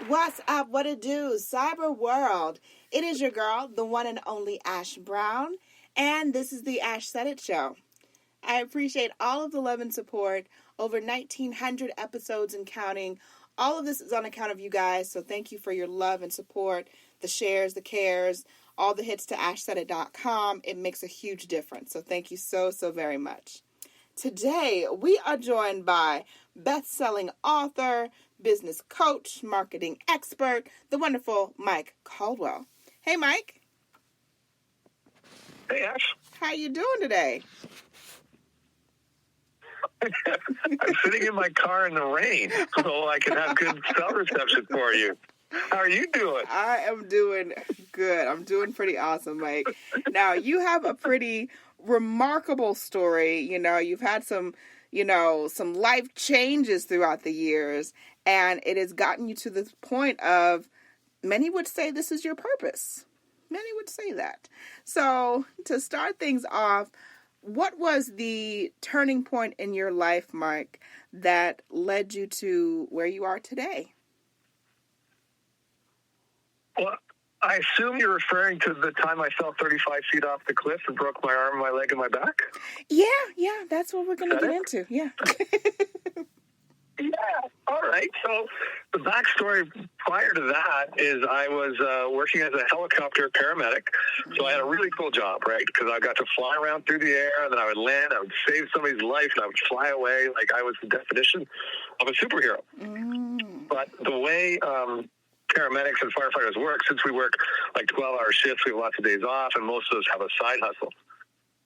What's up? What it do? Cyber world. It is your girl, the one and only Ash Brown, and this is the ashsaidit show. I appreciate all of the love and support. Over 1,900 episodes and counting. All of this is on account of you guys, so thank you for your love and support, the shares, the cares, all the hits to ashsaidit.com. It makes a huge difference, so thank you so very much. Today, we are joined by best-selling author, business coach, marketing expert, the wonderful Mike Caldwell. Hey, Mike. Hey, Ash. How you doing today? I'm sitting in my car in the rain so I can have good cell reception for you. How are you doing? I am doing good. I'm doing pretty awesome, Mike. Now, you have a pretty remarkable story. You know, you've had some life changes throughout the years, and it has gotten you to the point of, many would say this is your purpose. Many would say that. So, to start things off, what was the turning point in your life, Mike, that led you to where you are today? Well, I assume you're referring to the time I fell 35 feet off the cliff and broke my arm, my leg, and my back? Yeah, that's what we're going to get into. Yeah. Yeah, all right. So the backstory prior to that is I was working as a helicopter paramedic. So I had a really cool job, right? Because I got to fly around through the air, and then I would land, I would save somebody's life, and I would fly away like I was the definition of a superhero. But the way paramedics and firefighters work, since we work like 12-hour shifts, we have lots of days off, and most of us have a side hustle.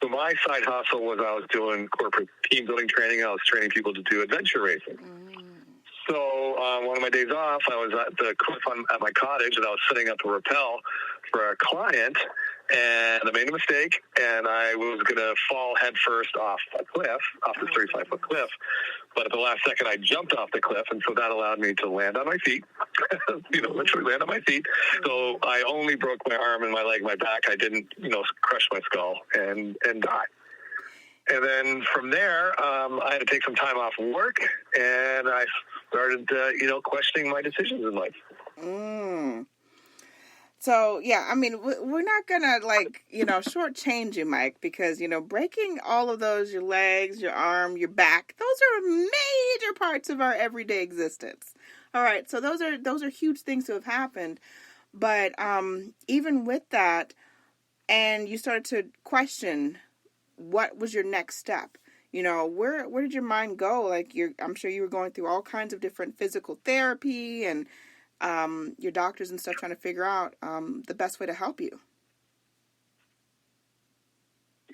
So my side hustle was I was doing corporate team building training, and I was training people to do adventure racing. So one of my days off, I was at the cliff at my cottage, and I was setting up a rappel for a client, and I made a mistake, and I was going to fall headfirst off a cliff, off this 35-foot cliff. But at the last second, I jumped off the cliff, and so that allowed me to land on my feet, literally land on my feet. So I only broke my arm and my leg, my back. I didn't, crush my skull and die. And then from there, I had to take some time off work, and I started, questioning my decisions in life. So, yeah, I mean, we're not going to, shortchange you, Mike, because, breaking all of those, your legs, your arm, your back, those are major parts of our everyday existence. All right, so those are huge things to have happened. But even with that, and you started to question, what was your next step? Where did your mind go? Like, I'm sure you were going through all kinds of different physical therapy and your doctors and stuff, trying to figure out the best way to help you.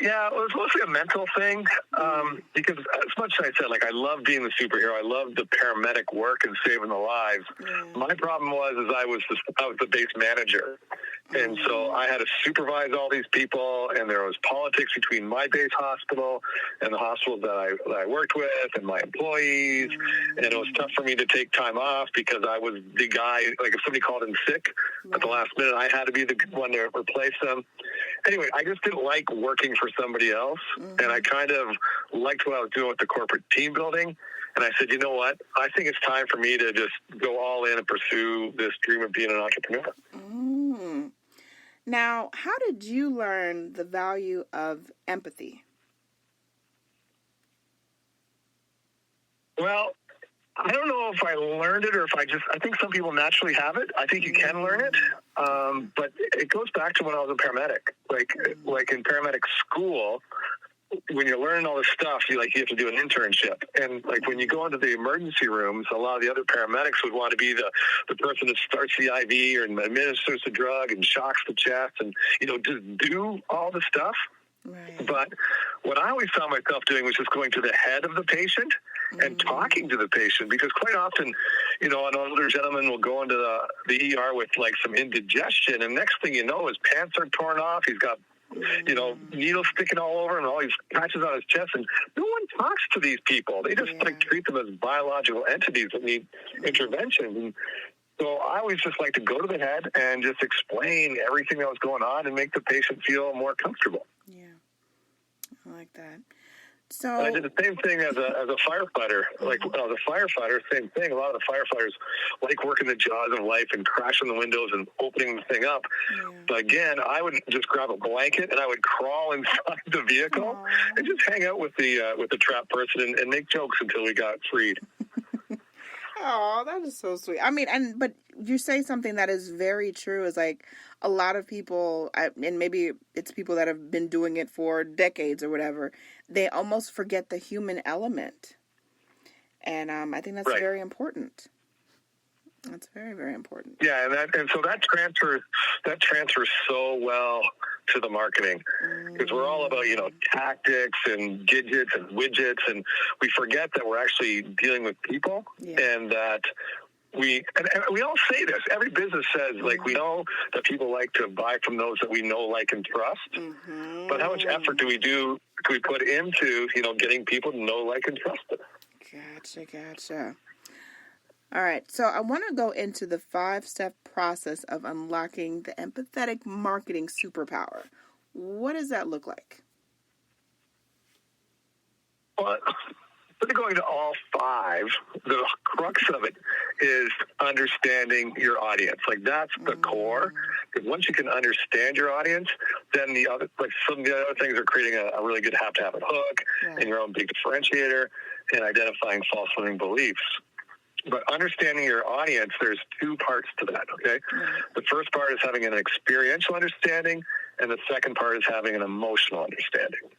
Yeah, it was mostly a mental thing, because as much as I said, I love being the superhero, I love the paramedic work and saving the lives. My problem was I was the base manager. And so I had to supervise all these people, and there was politics between my base hospital and the hospitals that I worked with and my employees. And it was tough for me to take time off because I was the guy, if somebody called in sick at the last minute, I had to be the one to replace them. Anyway, I just didn't like working for somebody else, and I kind of liked what I was doing with the corporate team building. And I said, you know what? I think it's time for me to just go all in and pursue this dream of being an entrepreneur. Now, how did you learn the value of empathy? Well, I don't know if I learned it or if I think some people naturally have it. I think you can learn it. But it goes back to when I was a paramedic. Like in paramedic school, when you're learning all this stuff, you have to do an internship. And when you go into the emergency rooms, a lot of the other paramedics would want to be the person that starts the IV or administers the drug and shocks the chest and, just do all the stuff. Right. But what I always found myself doing was just going to the head of the patient and talking to the patient, because quite often, an older gentleman will go into the ER with some indigestion, and next thing you know, his pants are torn off. He's got needles sticking all over him and all these patches on his chest, and no one talks to these people. They just treat them as biological entities that need intervention. And so I always just like to go to the head and just explain everything that was going on and make the patient feel more comfortable. Yeah, I like that. So and I did the same thing as a firefighter. Like, the firefighter, same thing. A lot of the firefighters like working the jaws of life and crashing the windows and opening the thing up. Yeah. But again, I would just grab a blanket and I would crawl inside the vehicle and just hang out with the trapped person and make jokes until we got freed. Oh, that is so sweet. I mean, but you say something that is very true. Is like a lot of people, and maybe it's people that have been doing it for decades or whatever. They almost forget the human element, and I think that's very important. That's very, very important. Yeah, and so that transfers so well to the marketing, because we're all about tactics and gadgets and widgets, and we forget that we're actually dealing with people, and that we all say this. Every business says like we know that people like to buy from those that we know, like, and trust. But how much effort do we put into getting people to know, like, and trust us? Gotcha. All right, so I want to go into the 5-step process of unlocking the empathetic marketing superpower. What does that look like? Well, instead of going to all 5, the crux of it is understanding your audience. Like, that's the core. Because once you can understand your audience, then some of the other things are creating a really good have-to-have-it hook and your own big differentiator and identifying false-limiting beliefs. But understanding your audience, there's 2 parts to that, okay? The first part is having an experiential understanding, and the second part is having an emotional understanding.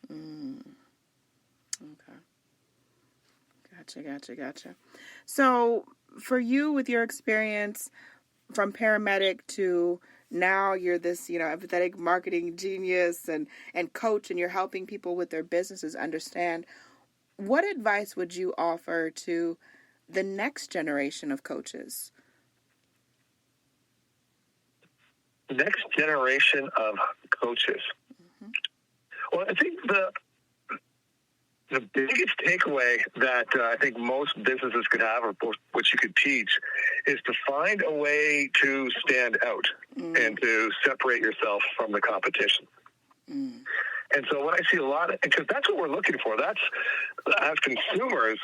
Okay. Gotcha. So for you, with your experience from paramedic to now you're this, empathetic marketing genius and coach, and you're helping people with their businesses understand, what advice would you offer to the next generation of coaches? Next generation of coaches. Well, I think the biggest takeaway that I think most businesses could have, or which you could teach, is to find a way to stand out and to separate yourself from the competition. And so what I see a lot of, because that's what we're looking for. That's, as consumers,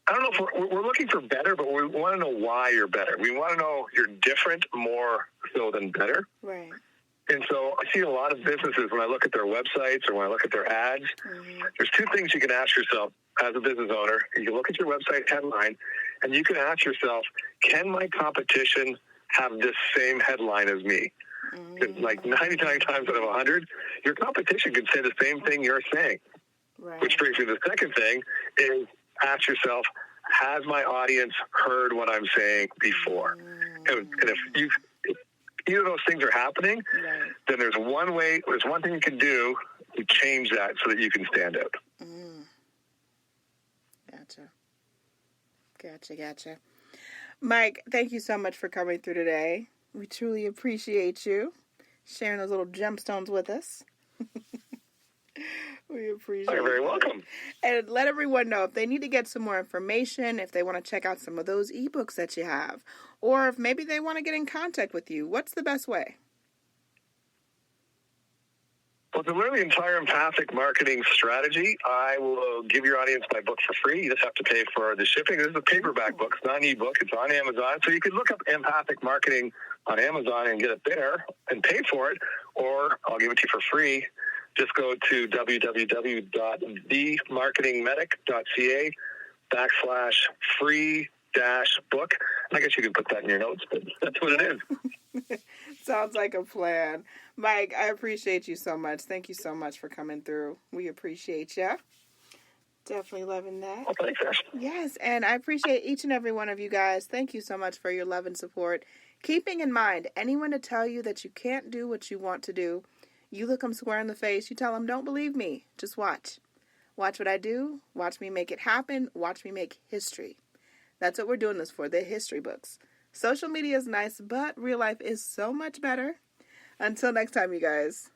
I don't know if we're looking for better, but we want to know why you're better. We want to know you're different more so than better. Right. And so I see a lot of businesses, when I look at their websites or when I look at their ads, there's 2 things you can ask yourself as a business owner. You can look at your website headline, and you can ask yourself, can my competition have this same headline as me? Like 99 times out of 100, your competition can say the same thing you're saying. Right. Which brings me to the second thing is, ask yourself, has my audience heard what I'm saying before? And if either of those things are happening, then there's one thing you can do to change that so that you can stand out. Gotcha. Mike, thank you so much for coming through today. We truly appreciate you sharing those little gemstones with us. We appreciate it. You're very welcome. And let everyone know if they need to get some more information, if they want to check out some of those ebooks that you have, or if maybe they want to get in contact with you, what's the best way? Well, to learn the entire empathic marketing strategy, I will give your audience my book for free. You just have to pay for the shipping. This is a paperback book. It's not an ebook. It's on Amazon. So you could look up empathic marketing on Amazon and get it there and pay for it, or I'll give it to you for free. Just go to www.themariketingmedic.ca/free-book. I guess you can put that in your notes, but that's what it is. Sounds like a plan. Mike, I appreciate you so much. Thank you so much for coming through. We appreciate you. Definitely loving that. Well, thanks, Ash. Yes, and I appreciate each and every one of you guys. Thank you so much for your love and support. Keeping in mind, anyone to tell you that you can't do what you want to do, you look them square in the face, you tell them, don't believe me, just watch. Watch what I do, watch me make it happen, watch me make history. That's what we're doing this for, the history books. Social media is nice, but real life is so much better. Until next time, you guys.